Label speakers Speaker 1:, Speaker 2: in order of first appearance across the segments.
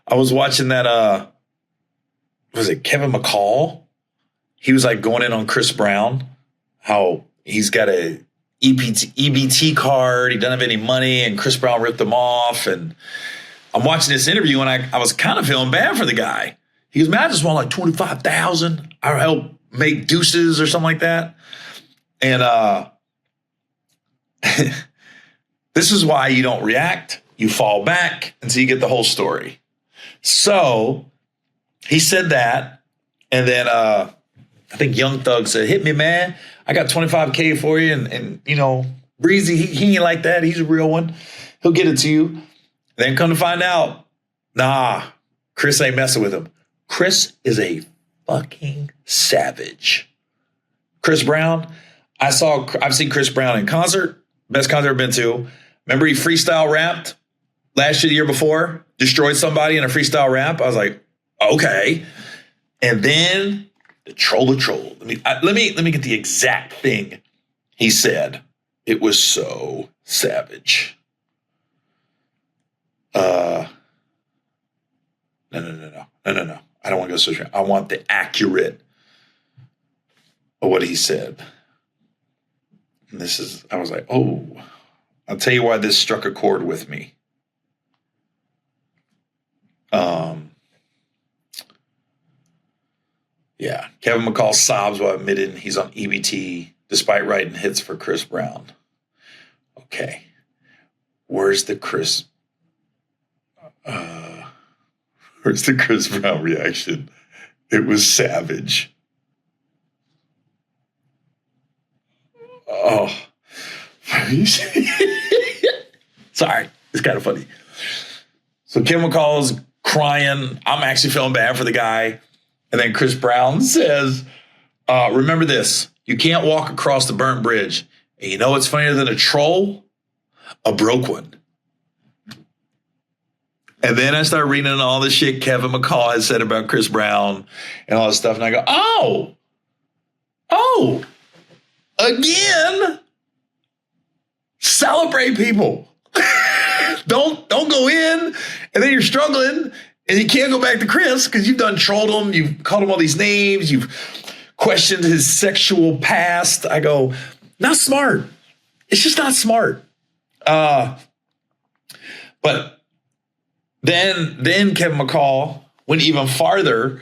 Speaker 1: I was watching that, was it Kevin McCall? He was like going in on Chris Brown, how he's got a EBT card. He doesn't have any money, and Chris Brown ripped him off. And I'm watching this interview, and I was kind of feeling bad for the guy. He goes, man, I just want like 25,000. I help make deuces or something like that. And this is why you don't react. You fall back until you get the whole story. So he said that. And then I think Young Thug said, hit me, man. I got 25K for you. And you know, Breezy, he ain't like that. He's a real one. He'll get it to you. Then come to find out, nah, Chris ain't messing with him. Chris is a fucking savage. Chris Brown, I've seen Chris Brown in concert. Best concert I've ever been to. Remember he freestyle rapped last year, the year before, destroyed somebody in a freestyle rap. I was like, okay. And then the troll. Let me get the exact thing he said. It was so savage. No. I don't want to go so straight. I want the accurate of what he said. And I was like, oh, I'll tell you why this struck a chord with me. Yeah, Kevin McCall sobs while admitting he's on EBT despite writing hits for Chris Brown. Okay, where's the Chris Brown reaction? It was savage. Oh, sorry, it's kind of funny. So Kim McCall is crying. I'm actually feeling bad for the guy. And then Chris Brown says, remember this, you can't walk across the burnt bridge. And you know what's funnier than a troll? A broke one. And then I start reading all the shit Kevin McCall has said about Chris Brown and all this stuff. And I go, oh, again, celebrate people. Don't go in and then you're struggling and you can't go back to Chris because you've done trolled him. You've called him all these names. You've questioned his sexual past. I go, not smart. It's just not smart. But then Kevin McCall went even farther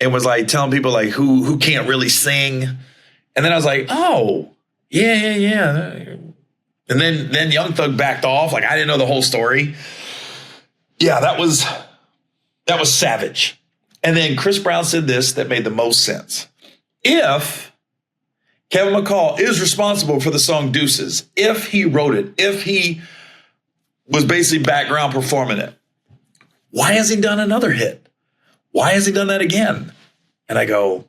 Speaker 1: and was like telling people like who can't really sing. And then I was like, oh, yeah. And then Young Thug backed off. Like, I didn't know the whole story. Yeah, that was savage. And then Chris Brown said this that made the most sense. If Kevin McCall is responsible for the song Deuces, if he wrote it, if he was basically background performing it, why has he done another hit? Why has he done that again? And I go,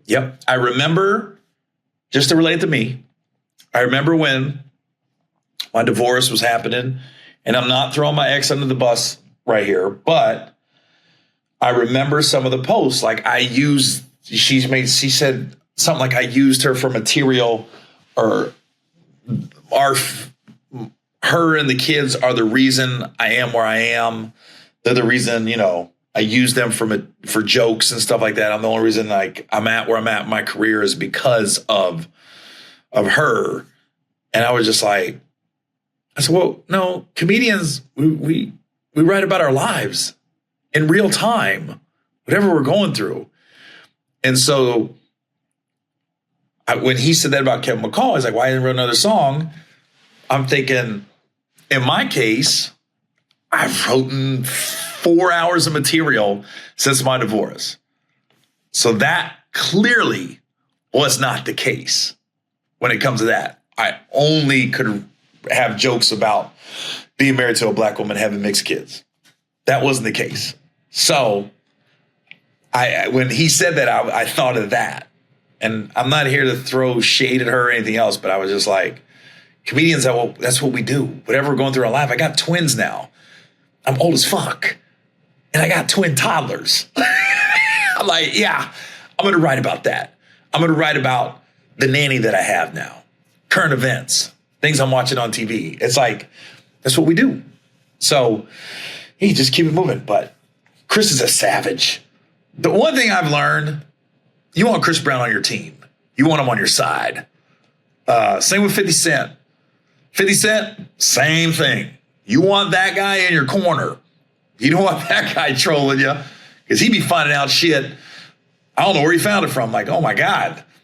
Speaker 1: yep. I remember, just to relate to me, I remember when my divorce was happening, and I'm not throwing my ex under the bus right here, but I remember some of the posts. Like she said something like I used her for material, or her and the kids are the reason I am where I am. They're the reason, I use them for jokes and stuff like that. I'm the only reason like I'm at where I'm at in my career is because of her. And I was just like, I said, well, no, comedians, we write about our lives in real time, whatever we're going through. And so when he said that about Kevin McCall, he's like, why didn't he write another song? I'm thinking, in my case, I've written 4 hours of material since my divorce. So that clearly was not the case when it comes to that. I only could have jokes about being married to a black woman, having mixed kids. That wasn't the case. So when he said that, I thought of that. And I'm not here to throw shade at her or anything else, but I was just like, comedians, that's what we do. Whatever we're going through in life. I got twins now. I'm old as fuck. And I got twin toddlers. I'm like, yeah, I'm going to write about that. I'm going to write about the nanny that I have now. Current events, things I'm watching on TV. It's like, that's what we do. So He just keep it moving. But Chris is a savage. The one thing I've learned, you want Chris Brown on your team. You want him on your side. Same with 50 Cent. 50 Cent, same thing. You want that guy in your corner. You don't want that guy trolling you because he be finding out shit. I don't know where he found it from. Like, oh my God,